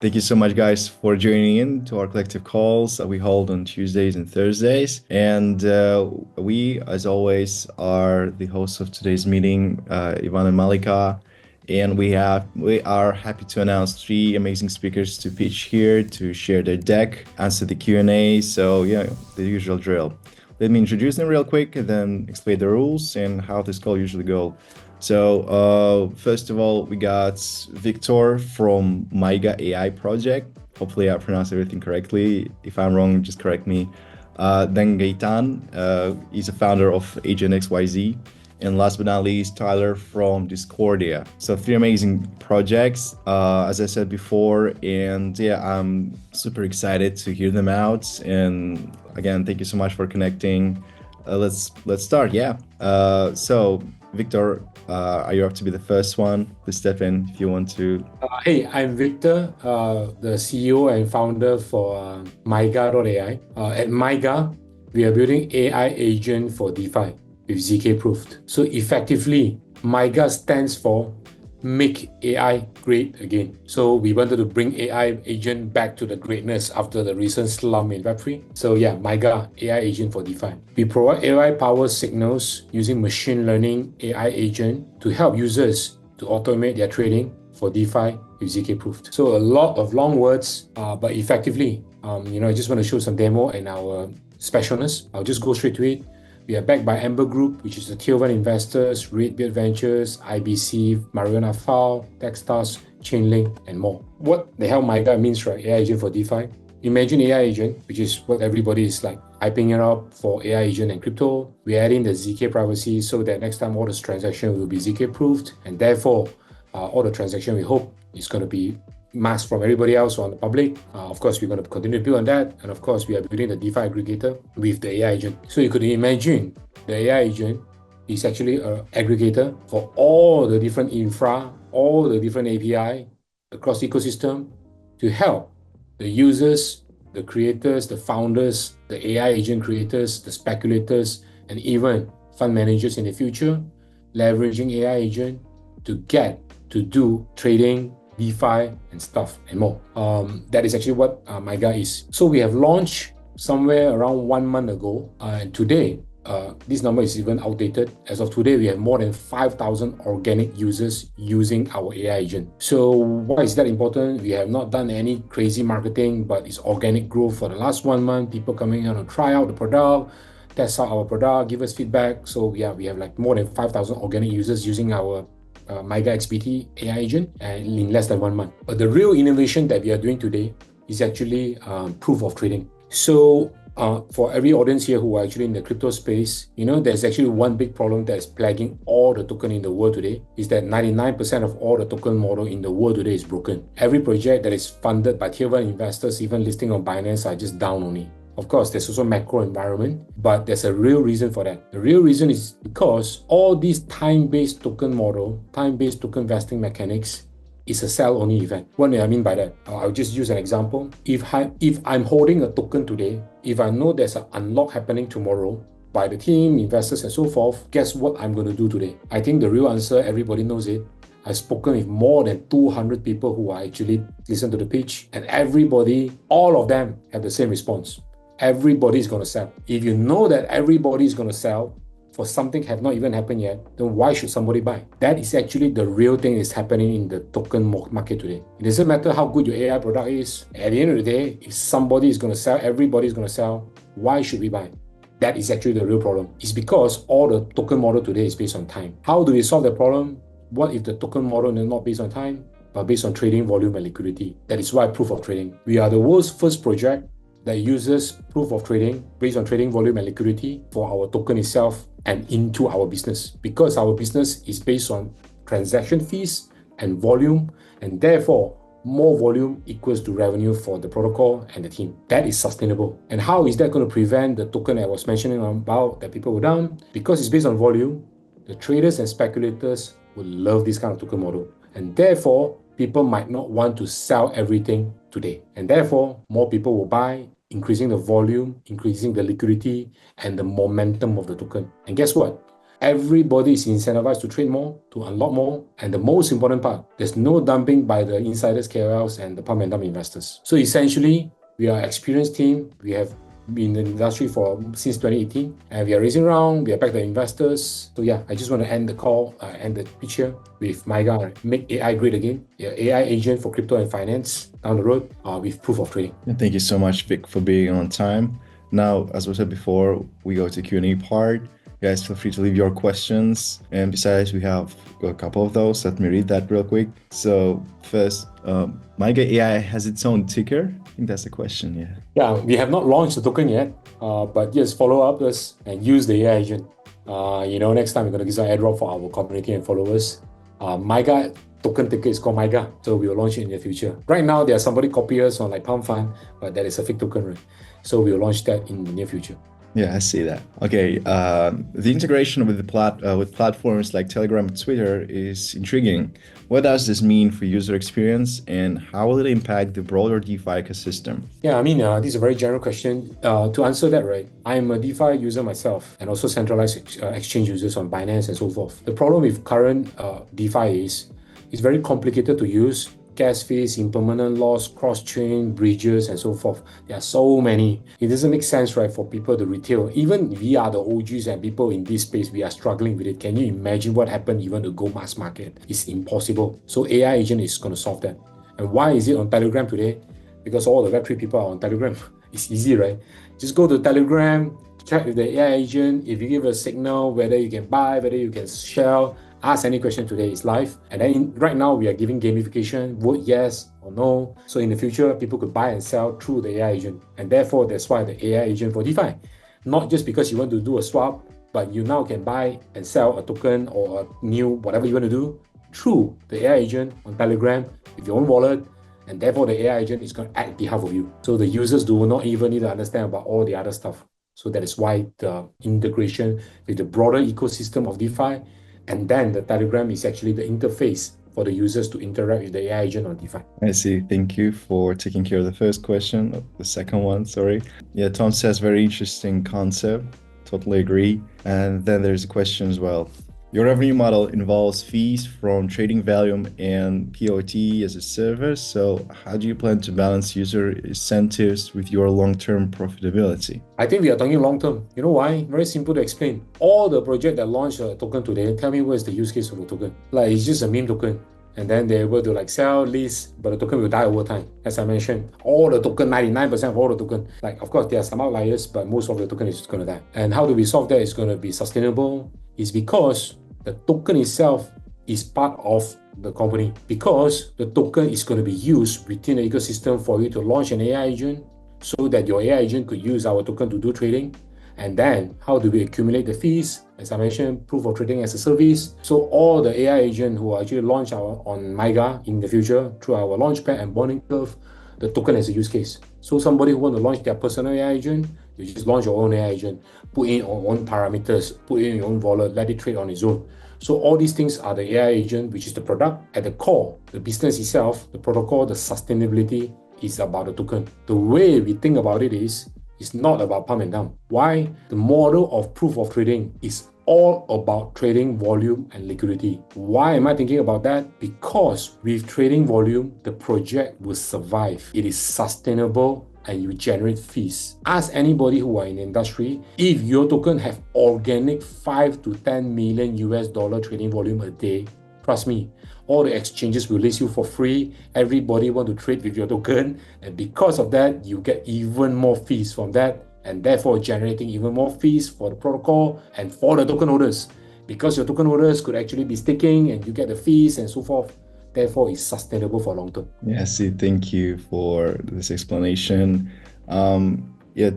Thank you so much, guys, for joining in to our collective calls that we hold on Tuesdays and Thursdays. And we, as always, are the hosts of today's meeting, Ivan and Malika. And we are happy to announce three amazing speakers to pitch here to share their deck, answer the Q&A. So yeah, the usual drill. Let me introduce them real quick and then explain the rules and how this call usually goes. So first of all, we got Victor from Maiga AI project. Hopefully I pronounced everything correctly. If I'm wrong, just correct me. Then Gaetan, he's a founder of Agent XYZ. And last but not least, Tyler from Discordia. So three amazing projects, as I said before. And yeah, I'm super excited to hear them out. And again, thank you so much for connecting. Let's start. Yeah. So Victor, are you up to be the first one? Please step in if you want to. Hey, I'm Victor, the CEO and founder for Maiga.ai. At Maiga, we are building AI agent for DeFi with ZK proofed. So effectively, Maiga stands for Make AI Great Again. So we wanted to bring AI agent back to the greatness after the recent slump in Web3. So yeah, Maiga AI agent for DeFi. We provide AI-powered signals using machine learning AI agent to help users to automate their trading for DeFi with ZK proofed. So a lot of long words, but effectively, I just want to show some demo and our specialness. I'll just go straight to it. We are backed by Amber Group, which is the Tier 1 investors, Redbeard Ventures, IBC, Mariana Fal, Techstars, Chainlink, and more. What the hell Maiga means, right? AI agent for DeFi. Imagine AI agent, which is what everybody is like hyping it up for AI agent and crypto. We're adding the ZK privacy so that next time all the transactions will be ZK proofed, and therefore all the transaction we hope is going to be masked from everybody else on the public. Of course, we're going to continue to build on that. And of course, we are building the DeFi aggregator with the AI agent. So you could imagine the AI agent is actually an aggregator for all the different infra, all the different API across the ecosystem to help the users, the creators, the founders, the AI agent creators, the speculators, and even fund managers in the future, leveraging AI agent to get to do trading, DeFi, and stuff and more. That is actually what Maiga is. So we have launched somewhere around 1 month ago, and today, this number is even outdated. As of today, we have more than 5,000 organic users using our AI agent. So why is that important? We have not done any crazy marketing, but it's organic growth for the last 1 month. People coming on to try out the product, test out our product, give us feedback. So yeah, we have like more than 5,000 organic users using our Maiga XBT AI agent in less than 1 month. But the real innovation that we are doing today is actually proof of trading. So for every audience here who are actually in the crypto space, there's actually one big problem that is plaguing all the token in the world today is that 99% of all the token model in the world today is broken. Every project that is funded by Tier 1 investors, even listing on Binance, are just down only. Of course, there's also macro environment, but there's a real reason for that. The real reason is because all these time-based token model, time-based token vesting mechanics is a sell-only event. What do I mean by that? I'll just use an example. If I'm holding a token today, if I know there's an unlock happening tomorrow by the team, investors, and so forth, guess what I'm going to do today? I think the real answer, everybody knows it. I've spoken with more than 200 people who are actually listen to the pitch, and everybody, all of them have the same response. Everybody is going to sell. If you know that everybody is going to sell for something have not even happened yet, then why should somebody buy? That is actually the real thing that's happening in the token market today. It doesn't matter how good your AI product is. At the end of the day, if somebody is going to sell, everybody is going to sell, why should we buy? That is actually the real problem. It's because all the token model today is based on time. How do we solve the problem? What if the token model is not based on time, but based on trading volume and liquidity? That is why proof of trading. We are the world's first project that uses proof of trading based on trading volume and liquidity for our token itself and into our business, because our business is based on transaction fees and volume, and therefore more volume equals to revenue for the protocol and the team. That is sustainable. And how is that going to prevent the token I was mentioning about that people were down? Because it's based on volume, the traders and speculators will love this kind of token model, and therefore people might not want to sell everything today. And therefore, more people will buy, increasing the volume, increasing the liquidity, and the momentum of the token. And guess what? Everybody is incentivized to trade more, to unlock more, and the most important part, there's no dumping by the insiders, KOLs, and the pump and dump investors. So essentially, we are an experienced team. We have been in the industry since 2018, and we are raising round. We are back the investors. So yeah, I just want to end the call, end the pitch here with Maiga, make AI great again. Yeah, AI agent for crypto and finance down the road with proof of trading. And thank you so much, Vic, for being on time. Now, as we said before, we go to Q&A part. Guys, feel free to leave your questions. And besides, we have a couple of those. Let me read that real quick. So first, Maiga.ai has its own ticker. I think that's the question, yeah. Yeah, we have not launched the token yet, but yes, follow up us and use the AI agent. Next time we're going to give some airdrop for our community and followers. Maiga token ticker is called Maiga, so we will launch it in the future. Right now, there's somebody copy us on like Palm Fund, but that is a fake token, right? So we'll launch that in the near future. Yeah, I see that. Okay, the integration with with platforms like Telegram and Twitter is intriguing. What does this mean for user experience, and how will it impact the broader DeFi ecosystem? Yeah, this is a very general question. To answer that, right, I'm a DeFi user myself and also centralized exchange users on Binance and so forth. The problem with current DeFi is it's very complicated to use. Gas fees, impermanent loss, cross-chain, bridges, and so forth. There are so many. It doesn't make sense, right, for people to retail. Even we are the OGs and people in this space, we are struggling with it. Can you imagine what happened even to go mass market? It's impossible. So AI agent is going to solve that. And why is it on Telegram today? Because all the Web3 people are on Telegram. It's easy, right? Just go to Telegram, check with the AI agent. If you give a signal, whether you can buy, whether you can sell, ask any question today. It's live. And then right now we are giving gamification, vote yes or no. So in the future, people could buy and sell through the AI agent. And therefore, that's why the AI agent for DeFi. Not just because you want to do a swap, but you now can buy and sell a token or a new whatever you want to do through the AI agent on Telegram with your own wallet. And therefore, the AI agent is going to act on behalf of you. So the users do not even need to understand about all the other stuff. So that is why the integration with the broader ecosystem of DeFi, and then the Telegram is actually the interface for the users to interact with the AI agent on DeFi. I see. Thank you for taking care of the first question. The second one, sorry. Yeah, Tom says very interesting concept. Totally agree. And then there's a question as well. Your revenue model involves fees from trading volume and POT as a service. So how do you plan to balance user incentives with your long-term profitability? I think we are talking long-term. You know why? Very simple to explain. All the project that launch a token today, tell me what is the use case of the token. Like it's just a meme token. And then they're able to like sell, lease, but the token will die over time. As I mentioned, all the token, 99% of all the token, like of course there are some outliers, but most of the token is just going to die. And how do we solve that? It's going to be sustainable. It's because the token itself is part of the company, because the token is going to be used within the ecosystem for you to launch an AI agent so that your AI agent could use our token to do trading. And then how do we accumulate the fees? As I mentioned, proof of trading as a service. So all the AI agents who are actually launch on Maiga in the future through our launchpad and bonding curve, the token as a use case. So somebody who want to launch their personal AI agent, you just launch your own AI agent, put in your own parameters, put in your own wallet, let it trade on its own. So all these things are the AI agent, which is the product. At the core, the business itself, the protocol, the sustainability is about the token. The way we think about it is, it's not about pump and dump. Why? The model of proof of trading is all about trading volume and liquidity. Why am I thinking about that? Because with trading volume, the project will survive. It is sustainable and you generate fees. Ask anybody who are in the industry, if your token have organic 5 to 10 million US dollar trading volume a day, trust me, all the exchanges will list you for free. Everybody want to trade with your token. And because of that, you get even more fees from that, and therefore generating even more fees for the protocol and for the token holders. Because your token holders could actually be staking and you get the fees and so forth. Therefore, it's sustainable for long term. Yeah, see, thank you for this explanation. Yeah,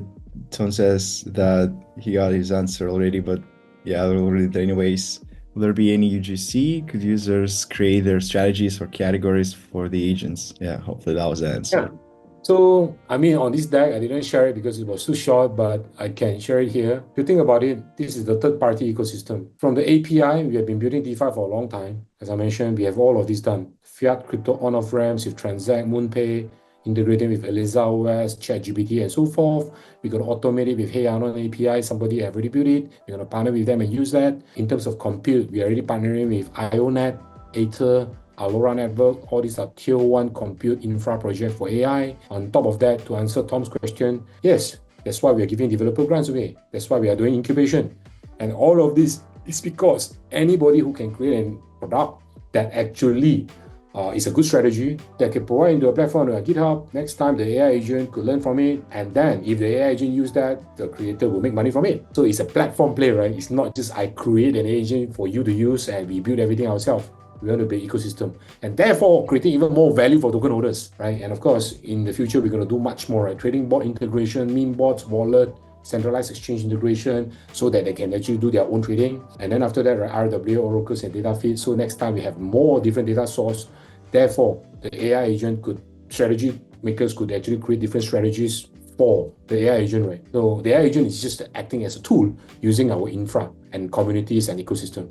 Tom says that he got his answer already, but yeah, I'll read it anyways. Will there be any UGC? Could users create their strategies or categories for the agents? Yeah, hopefully that was the answer. Yeah. So, on this deck, I didn't share it because it was too short, but I can share it here. If you think about it, this is the third-party ecosystem. From the API, we have been building DeFi for a long time. As I mentioned, we have all of this done. Fiat, crypto, on-off ramps, you transact, MoonPay, integrating with Eliza OS, ChatGPT, and so forth. We're going to automate it with Hey Anon API. Somebody have already built it. We're going to partner with them and use that. In terms of compute, we are already partnering with IONET, Aether, Alora Network. All these are tier 1 compute infra project for AI. On top of that, to answer Tom's question, yes, that's why we are giving developer grants away. That's why we are doing incubation. And all of this is because anybody who can create a product that actually is a good strategy that can provide into a platform like GitHub. Next time the AI agent could learn from it, and then if the AI agent use that, the creator will make money from it. So it's a platform play, right? It's not just I create an agent for you to use and we build everything ourselves. We want to build ecosystem, and therefore creating even more value for token holders, right? And of course, in the future, we're going to do much more, right? Trading bot integration, meme bots, wallet, centralized exchange integration, so that they can actually do their own trading. And then after that, right, RWA, oracles, and data feeds. So next time we have more different data source. Therefore, the AI agent strategy makers could actually create different strategies for the AI agent, right? So the AI agent is just acting as a tool using our infra and communities and ecosystem.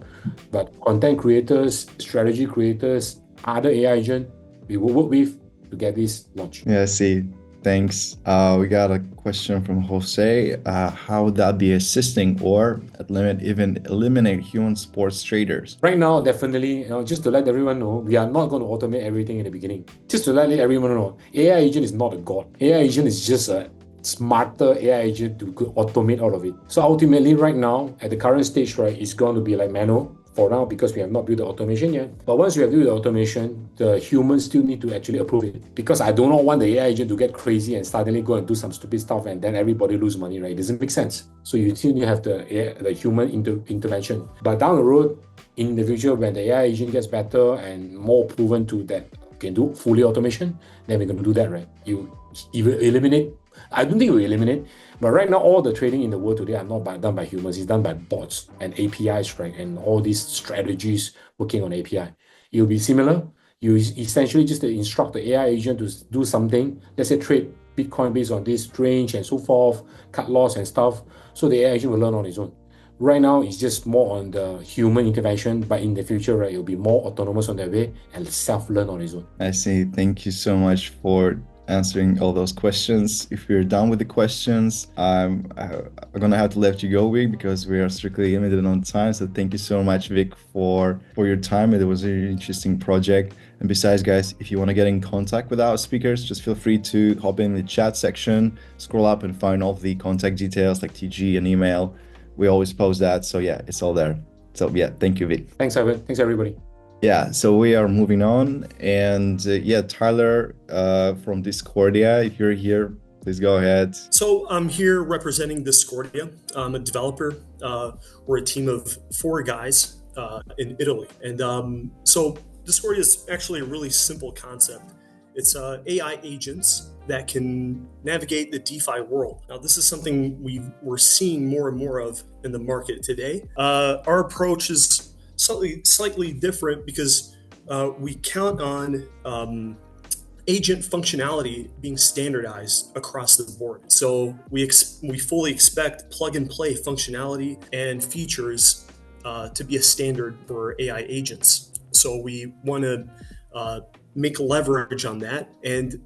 But content creators, strategy creators, other AI agent, we will work with to get this launched. Yeah, I see. Thanks. We got a question from Jose. How would that be assisting or at limit even eliminate human sports traders? Right now, definitely, just to let everyone know, we are not going to automate everything in the beginning. Just to let everyone know, AI agent is not a god. AI agent is just a smarter AI agent to automate all of it. So ultimately, right now, at the current stage, right, it's going to be like manual for now because we have not built the automation yet. But once we have built the automation, the humans still need to actually approve it, because I do not want the AI agent to get crazy and suddenly go and do some stupid stuff and then everybody lose money, right? It doesn't make sense. So you still need to have the human intervention. But down the road, in the future, when the AI agent gets better and more proven to that can do fully automation, then we're going to do that, right? You eliminate. I don't think it will eliminate, but right now all the trading in the world today are not done by humans. It's done by bots and APIs, right? And all these strategies working on API. It will be similar. You essentially just instruct the AI agent to do something. Let's say trade Bitcoin based on this range and so forth, cut loss and stuff. So the AI agent will learn on its own. Right now, it's just more on the human intervention, but in the future, right, it'll be more autonomous on that way and self-learn on its own. I see. Thank you so much for answering all those questions. If we're done with the questions, I'm gonna have to let you go, Vic, because we are strictly limited on time. So thank you so much, Vic, for your time. It was a really interesting project. And besides, guys, if you want to get in contact with our speakers, just feel free to hop in the chat section, scroll up and find all the contact details like TG and email. We always post that. So yeah, it's all there. So yeah, thank you, Vic. Thanks, Ivan. Thanks, everybody. Yeah, so we are moving on. And yeah, Tyler from Discordia, if you're here, please go ahead. So I'm here representing Discordia. I'm a developer. We're a team of 4 guys in Italy. And so Discordia is actually a really simple concept. It's AI agents that can navigate the DeFi world. Now, this is something we're seeing more and more of in the market today. Our approach is slightly different because we count on agent functionality being standardized across the board. So we fully expect plug and play functionality and features to be a standard for AI agents. So we want to make leverage on that and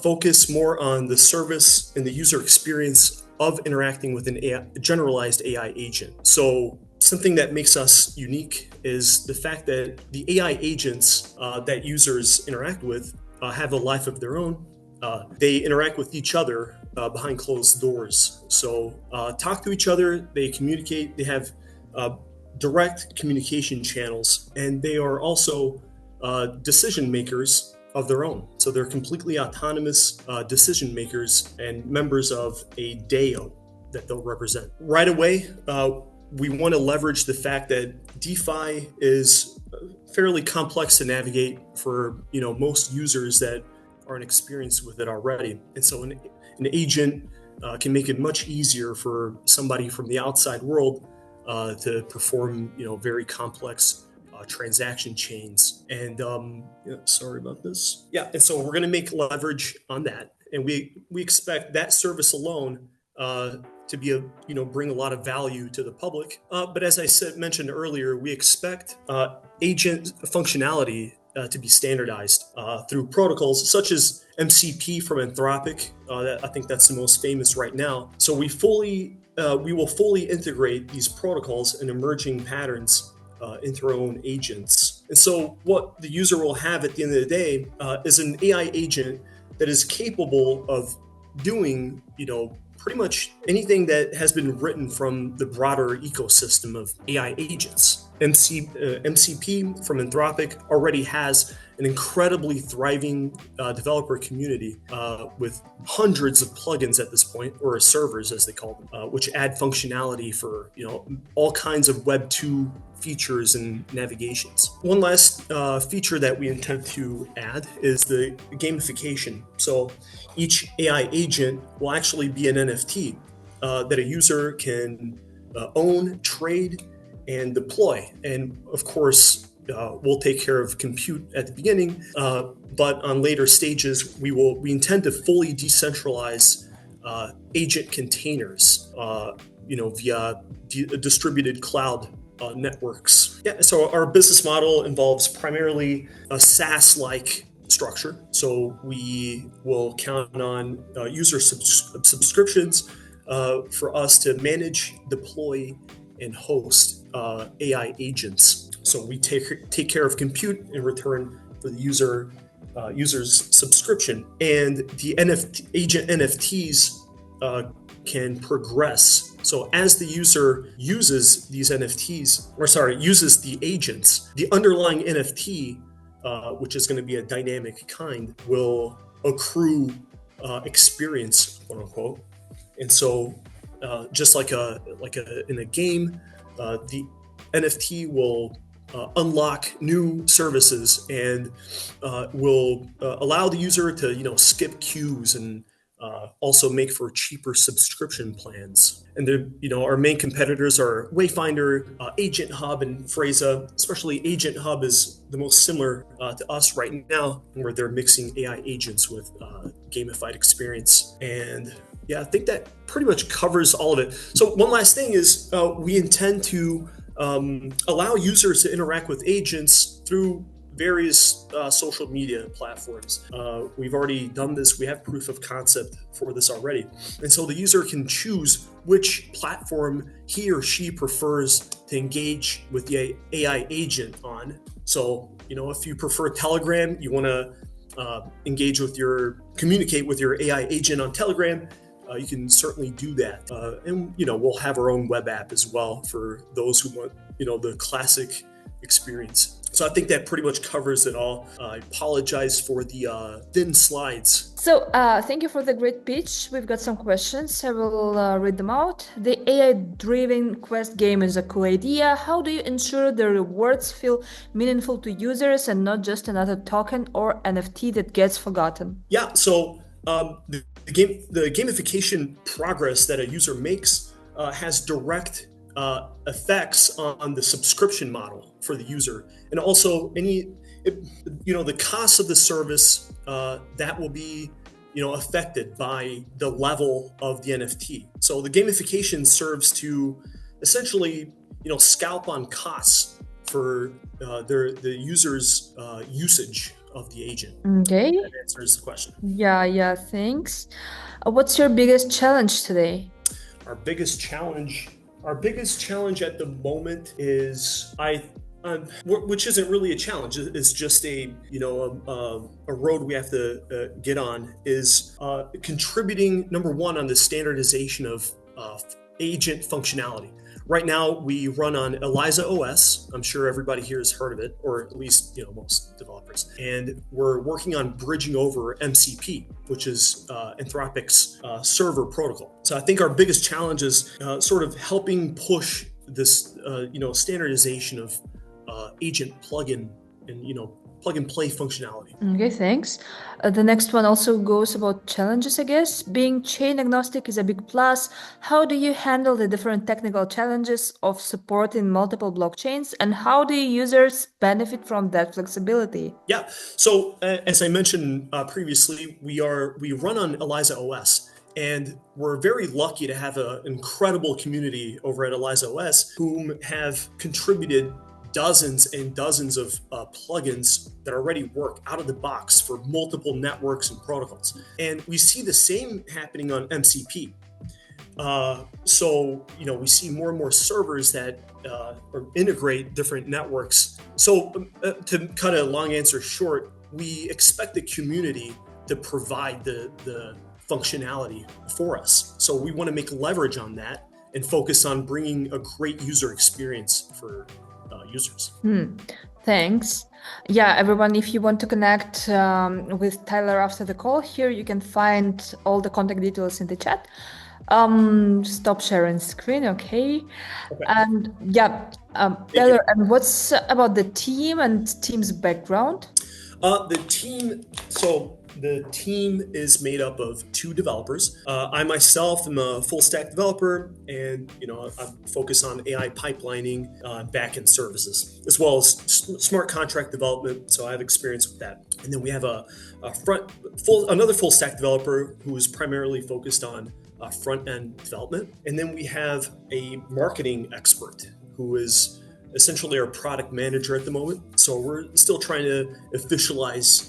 focus more on the service and the user experience of interacting with a generalized AI agent. So something that makes us unique is the fact that the AI agents that users interact with have a life of their own. They interact with each other behind closed doors. So talk to each other, they communicate, they have direct communication channels, and they are also decision makers of their own. So they're completely autonomous decision makers and members of a DAO that they'll represent. Right away, we want to leverage the fact that DeFi is fairly complex to navigate for most users that aren't experienced with it already. And so an agent can make it much easier for somebody from the outside world to perform very complex transaction chains. And sorry about this. Yeah, and so we're going to make leverage on that, and we expect that service alone to be bring a lot of value to the public. But as I mentioned earlier, we expect agent functionality to be standardized through protocols such as MCP from Anthropic. I think that's the most famous right now. So we will fully integrate these protocols and emerging patterns into our own agents. And so what the user will have at the end of the day is an AI agent that is capable of doing, pretty much anything that has been written from the broader ecosystem of AI agents. MCP from Anthropic already has an incredibly thriving developer community with hundreds of plugins at this point, or servers as they call them, which add functionality for all kinds of Web 2 features and navigations. One last feature that we intend to add is the gamification. So each AI agent will actually be an NFT that a user can own, trade, and deploy. And of course, we'll take care of compute at the beginning, but on later stages, we intend to fully decentralize agent containers, via distributed cloud networks. Yeah, so our business model involves primarily a SaaS-like structure. So we will count on user subscriptions for us to manage, deploy, and host AI agents. So we take care of compute in return for the user's subscription, and the agent NFTs can progress. So as the user uses these NFTs, uses the agents, the underlying NFT, which is going to be a dynamic kind, will accrue experience, quote unquote. And so, just like in a game, the NFT will unlock new services and will allow the user to skip queues and also make for cheaper subscription plans. And our main competitors are Wayfinder, Agent Hub, and Freza. Especially Agent Hub is the most similar to us right now, where they're mixing AI agents with gamified experience. And yeah, I think that pretty much covers all of it. So one last thing is we intend to allow users to interact with agents through various social media platforms. We've already done this. We have proof of concept for this already. And so the user can choose which platform he or she prefers to engage with the AI agent on. So, if you prefer Telegram, you want to communicate with your AI agent on Telegram, you can certainly do that. And, we'll have our own web app as well for those who want, the classic experience. So I think that pretty much covers it all. I apologize for the thin slides. So thank you for the great pitch. We've got some questions. I will read them out. The AI-driven quest game is a cool idea. How do you ensure the rewards feel meaningful to users and not just another token or NFT that gets forgotten? Yeah, so the gamification progress that a user makes has direct effects on the subscription model for the user, and also the cost of the service that will be affected by the level of the NFT. So the gamification serves to essentially scalp on costs for the user's usage of the agent. Okay. That answers the question. Yeah, thanks. What's your biggest challenge today? Our biggest challenge at the moment is which isn't really a challenge. It's just a road we have to get on, is contributing, number one, on the standardization of agent functionality. Right now, we run on Eliza OS. I'm sure everybody here has heard of it, or at least most developers. And we're working on bridging over MCP, which is Anthropic's server protocol. So I think our biggest challenge is sort of helping push this, standardization of agent plugin and plug and play functionality. Okay, thanks. The next one also goes about challenges, I guess. Being chain agnostic is a big plus. How do you handle the different technical challenges of supporting multiple blockchains, and how do users benefit from that flexibility? Yeah, so as I mentioned previously, we run on Eliza OS. And we're very lucky to have an incredible community over at Eliza OS whom have contributed dozens and dozens of plugins that already work out of the box for multiple networks and protocols. And we see the same happening on MCP. So, we see more and more servers that integrate different networks. So to cut a long answer short, we expect the community to provide the functionality for us. So we want to make leverage on that and focus on bringing a great user experience for users. Thanks. Yeah, everyone, if you want to connect with Tyler after the call, here you can find all the contact details in the chat. Stop sharing screen, okay. And yeah, Tyler, and what's about the team and team's background? The team is made up of 2 developers. I myself am a full stack developer, and I focus on AI pipelining, backend services, as well as smart contract development. So I have experience with that. And then we have another full stack developer who is primarily focused on front end development. And then we have a marketing expert who is essentially our product manager at the moment. So we're still trying to officialize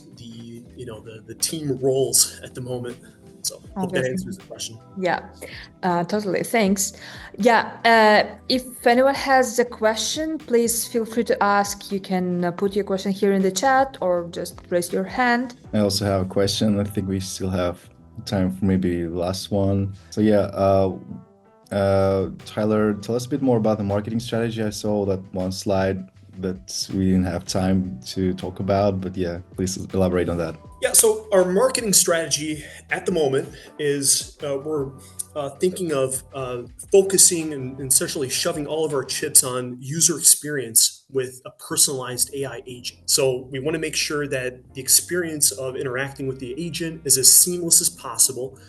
the team roles at the moment. So hope that answers the question. Yeah, totally. Thanks. Yeah, if anyone has a question, please feel free to ask. You can put your question here in the chat or just raise your hand. I also have a question. I think we still have time for maybe the last one. So yeah, Tyler, tell us a bit more about the marketing strategy. I saw that one slide that we didn't have time to talk about, but yeah, please elaborate on that. Yeah, so our marketing strategy at the moment is we're thinking of focusing and essentially shoving all of our chips on user experience with a personalized AI agent. So we want to make sure that the experience of interacting with the agent is as seamless as possible,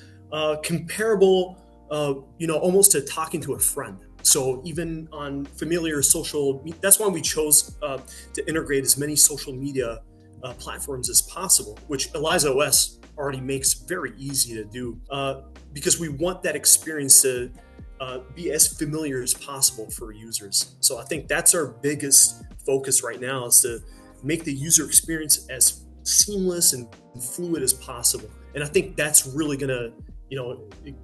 comparable, almost to talking to a friend. So even on familiar that's why we chose to integrate as many social media platforms as possible, which Eliza OS already makes very easy to do, because we want that experience to be as familiar as possible for users. So I think that's our biggest focus right now, is to make the user experience as seamless and fluid as possible. And I think that's really going to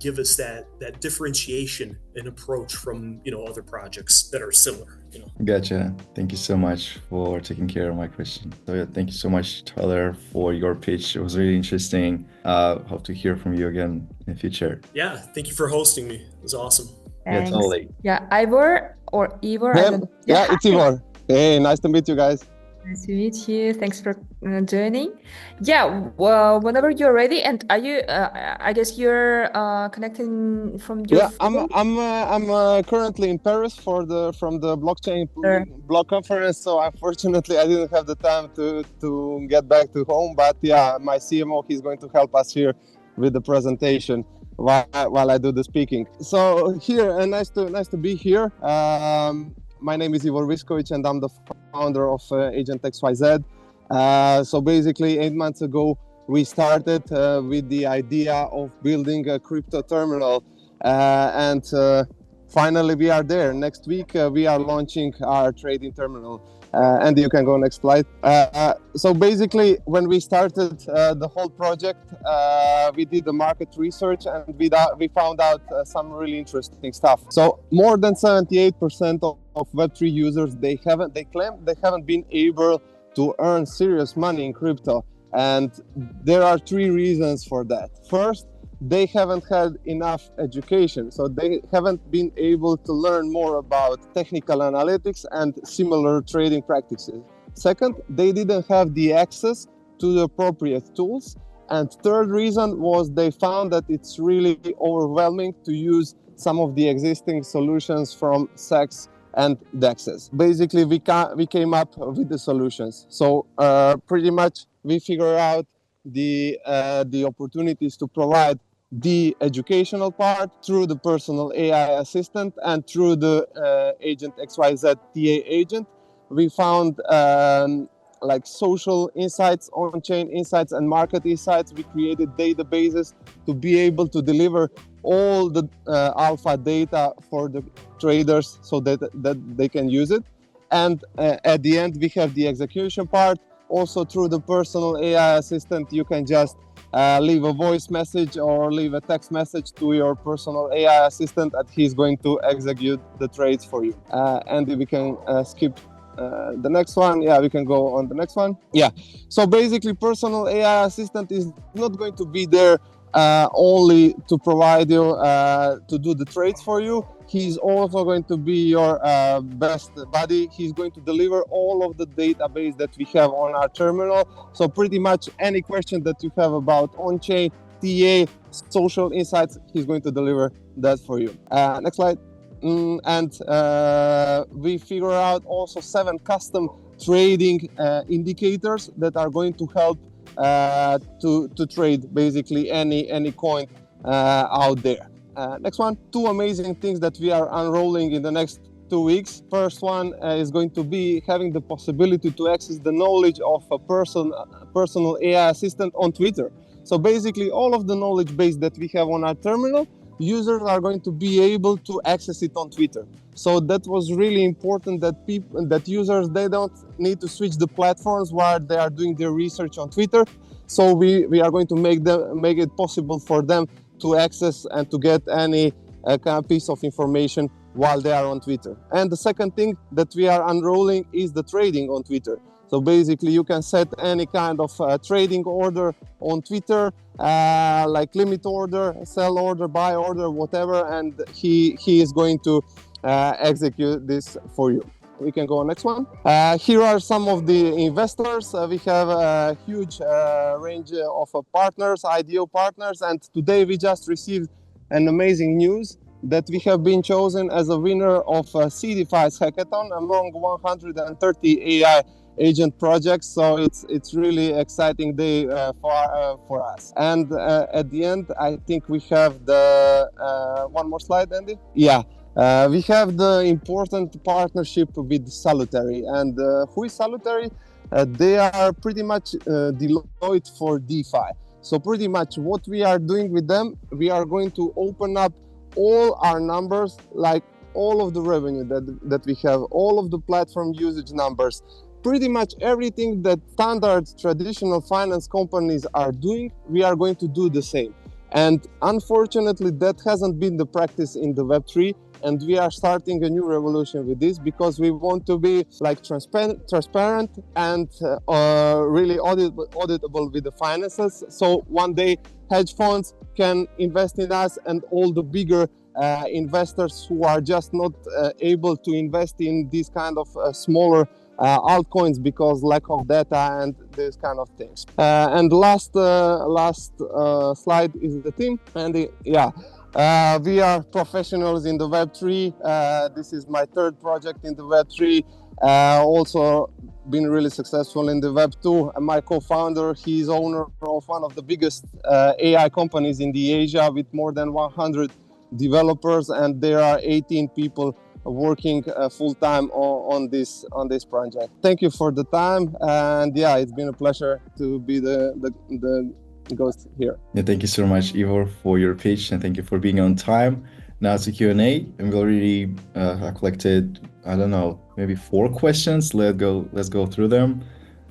give us that differentiation and approach from other projects that are similar. Gotcha. Thank you so much for taking care of my question. So yeah, thank you so much, Tyler, for your pitch. It was really interesting. Hope to hear from you again in the future. Yeah, thank you for hosting me. It was awesome. Thanks. Yeah, totally. Yeah, Ivor or Ivor. Yeah, it's Ivor. Hey, nice to meet you guys. Nice to meet you. Thanks for joining. Yeah, well, whenever you're ready. And are you? I guess you're connecting from your. Yeah, I'm currently in Paris from the blockchain blog conference. So unfortunately, I didn't have the time to get back to home. But yeah, my CMO, he's going to help us here with the presentation while I do the speaking. So here, nice to be here. My name is Ivor Viskovic, and I'm the founder of Agent XYZ. So basically, 8 months ago, we started with the idea of building a crypto terminal, and finally we are there. Next week, we are launching our trading terminal. And you can go next slide. So basically, when we started the whole project, we did the market research, and we found out some really interesting stuff. So more than 78% of Web3 users, they claim they haven't been able to earn serious money in crypto. And there are 3 reasons for that. First, they haven't had enough education, so they haven't been able to learn more about technical analytics and similar trading practices. Second, they didn't have the access to the appropriate tools. And third reason was they found that it's really overwhelming to use some of the existing solutions from SEX and DEXs. Basically, we came up with the solutions. So pretty much we figure out the opportunities to provide the educational part through the personal AI assistant and through the Agent XYZ TA agent. We found like social insights, on-chain insights, and market insights. We created databases to be able to deliver all the alpha data for the traders so that they can use it. And at the end, we have the execution part. Also through the personal AI assistant, you can just leave a voice message or leave a text message to your personal AI assistant, and he's going to execute the trades for you. And we can skip the next one. Yeah, we can go on the next one. Yeah. So basically, personal AI assistant is not going to be there only to provide you to do the trades for you. He's also going to be your best buddy. He's going to deliver all of the database that we have on our terminal. So pretty much any question that you have about on-chain, TA, social insights, he's going to deliver that for you. Next slide. And we figure out also 7 custom trading indicators that are going to help to trade basically any coin out there. Next one, 2 amazing things that we are unrolling in the next 2 weeks. First one is going to be having the possibility to access the knowledge of a personal AI assistant on Twitter. So basically all of the knowledge base that we have on our terminal, users are going to be able to access it on Twitter. So that was really important that users, they don't need to switch the platforms while they are doing their research on Twitter. So we are going to make it possible for them to access and to get any kind of piece of information while they are on Twitter. And the second thing that we are unrolling is the trading on Twitter. So basically you can set any kind of trading order on Twitter, like limit order, sell order, buy order, whatever, and he is going to execute this for you. We can go on next one. Here are some of the investors. We have a huge range of partners, IDO partners, and today we just received an amazing news that we have been chosen as a winner of CDFI's hackathon among 130 AI agent projects. So it's really exciting day for us. And at the end, I think we have the one more slide, Andy. Yeah. We have the important partnership with Salutary. And who is Salutary? They are pretty much Deloitte for DeFi. So pretty much what we are doing with them, we are going to open up all our numbers, like all of the revenue that we have, all of the platform usage numbers, pretty much everything that standard traditional finance companies are doing, we are going to do the same. And unfortunately, that hasn't been the practice in the Web3. And we are starting a new revolution with this because we want to be like transparent and really auditable with the finances. So one day hedge funds can invest in us, and all the bigger investors who are just not able to invest in these kind of smaller altcoins because lack of data and these kind of things. And last slide is the team. And we are professionals in the Web3. This is my 3rd project in the Web3. Also been really successful in the Web2. My co-founder, he's owner of one of the biggest AI companies in the Asia with more than 100 developers, and there are 18 people working full-time on this project. Thank you for the time, and yeah, it's been a pleasure to be the ghost here. Yeah, thank you so much, Ivor, for your pitch, and thank you for being on time. Now it's a Q&A, and we already collected, I don't know, maybe 4 questions. Let's go through them.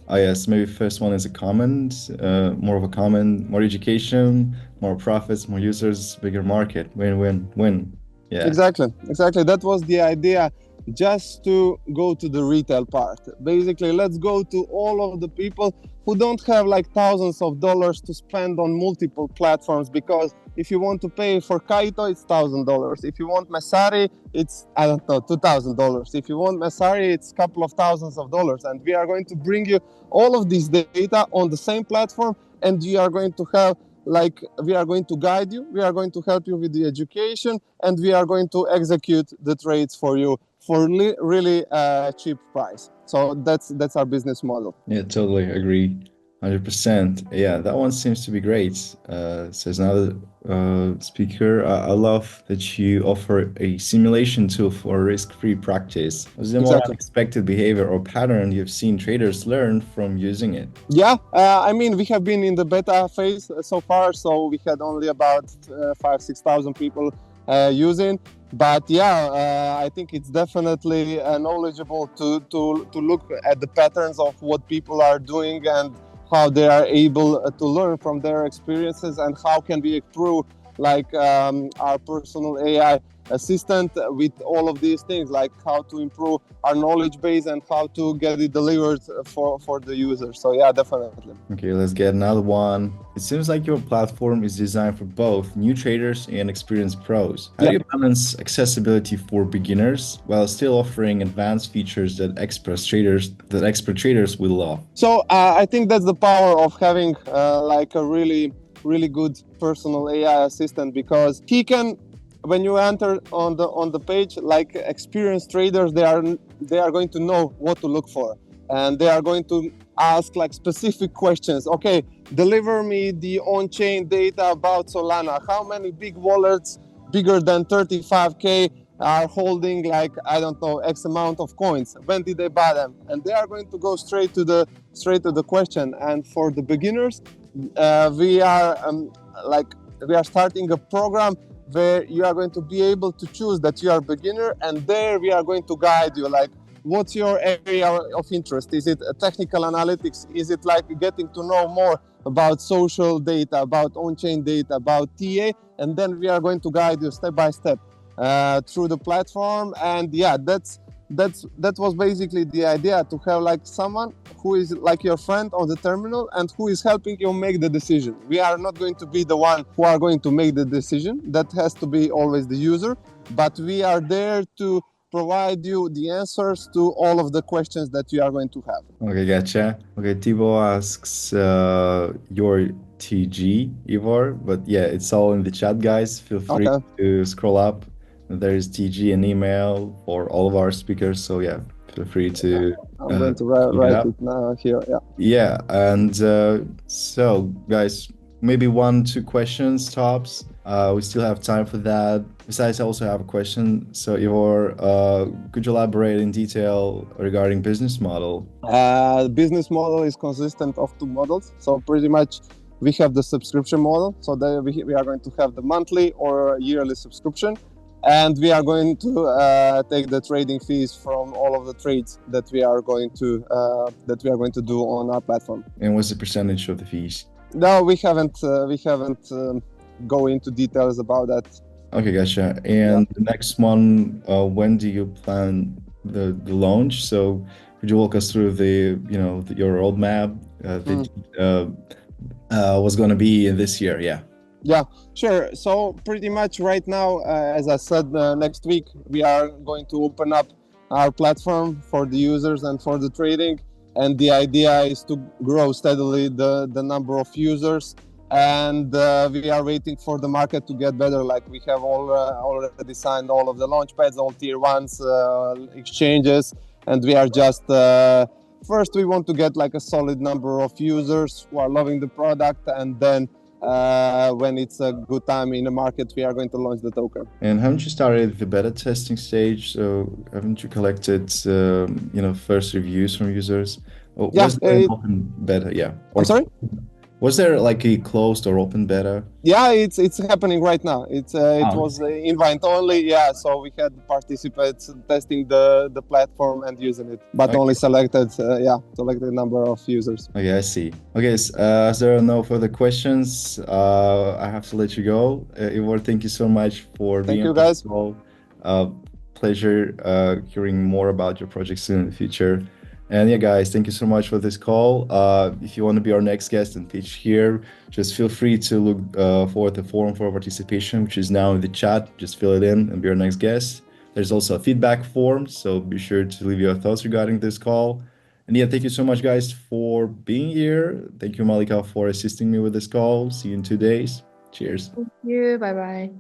Yes, maybe first one is a comment, more of a comment, more education, more profits, more users, bigger market, win. Yeah, exactly. That was the idea, just to go to the retail part. Basically, let's go to all of the people who don't have like thousands of dollars to spend on multiple platforms, because if you want to pay for Kaito, it's $1,000. If you want Messari, it's, I don't know, $2,000. If you want Messari, it's a couple of thousands of dollars. And we are going to bring you all of this data on the same platform, and you are going to have, like, we are going to guide you, we are going to help you with the education, and we are going to execute the trades for you for really cheap price. So that's our business model. Yeah, totally agree. 100%. Yeah, that one seems to be great. Says another speaker, I love that you offer a simulation tool for risk-free practice. Was there more unexpected behavior or pattern you've seen traders learn from using it? Yeah, I mean, we have been in the beta phase so far, so we had only about 5,000-6,000 people using. But yeah, I think it's definitely knowledgeable to look at the patterns of what people are doing and how they are able to learn from their experiences, and how can we improve like our personal AI assistant with all of these things, like how to improve our knowledge base and how to get it delivered for the user. So yeah, definitely. Okay, let's get another one. It seems like your platform is designed for both new traders and experienced pros. How do you balance accessibility for beginners while still offering advanced features that expert traders will love? So I think that's the power of having like a really good personal AI assistant, because he can, when you enter on the page, like experienced traders, they are going to know what to look for, and they are going to ask like specific questions. Okay, deliver me the on-chain data about Solana. How many big wallets bigger than 35K are holding, like, I don't know, X amount of coins? When did they buy them? And they are going to go straight to the question. And for the beginners, we are starting a program where you are going to be able to choose that you are a beginner, and there we are going to guide you, like, what's your area of interest? Is it technical analytics? Is it like getting to know more about social data, about on-chain data, about TA? And then we are going to guide you step by step through the platform. And yeah, that was basically the idea, to have like someone who is like your friend on the terminal and who is helping you make the decision. We are not going to be the one who are going to make the decision. That has to be always the user, but we are there to provide you the answers to all of the questions that you are going to have. Okay, gotcha. Okay, Thibaut asks your TG, Ivor, but yeah, it's all in the chat, guys. Feel free to scroll up. There is TG and email for all of our speakers. So yeah, feel free to. I'm going to write it now here. Yeah. Yeah, and so guys, maybe 1-2 questions tops. We still have time for that. Besides, I also have a question. So Ivor, could you elaborate in detail regarding business model? The business model is consistent of 2 models. So pretty much we have the subscription model. So there we are going to have the monthly or yearly subscription. And we are going to take the trading fees from all of the trades that we are going to do on our platform. And what's the percentage of the fees? No, we haven't go into details about that. Okay, gotcha. And the next one, when do you plan the launch? So could you walk us through your roadmap what's going to be in this year? Yeah, sure. So pretty much right now, as I said, next week we are going to open up our platform for the users and for the trading. And the idea is to grow steadily the number of users. And we are waiting for the market to get better. Like, we have already signed all of the launch pads, all tier ones, exchanges. And we are just, first we want to get like a solid number of users who are loving the product. And then when it's a good time in the market, we are going to launch the token. And haven't you started the beta testing stage? So haven't you collected, first reviews from users? Was there an open beta? Yeah. I'm sorry? Was there like a closed or open beta? Yeah, it's happening right now. It was invite only. Yeah, so we had participants testing the platform and using it, but only selected number of users. Okay, I see. Okay, as there are no further questions, I have to let you go. Ivor, thank you so much for being on this call. Pleasure hearing more about your project soon in the future. And yeah, guys, thank you so much for this call. If you want to be our next guest and pitch here, just feel free to look for the form for participation, which is now in the chat. Just fill it in and be our next guest. There's also a feedback form, so be sure to leave your thoughts regarding this call. And yeah, thank you so much, guys, for being here. Thank you, Malika, for assisting me with this call. See you in 2 days. Cheers. Thank you. Bye-bye.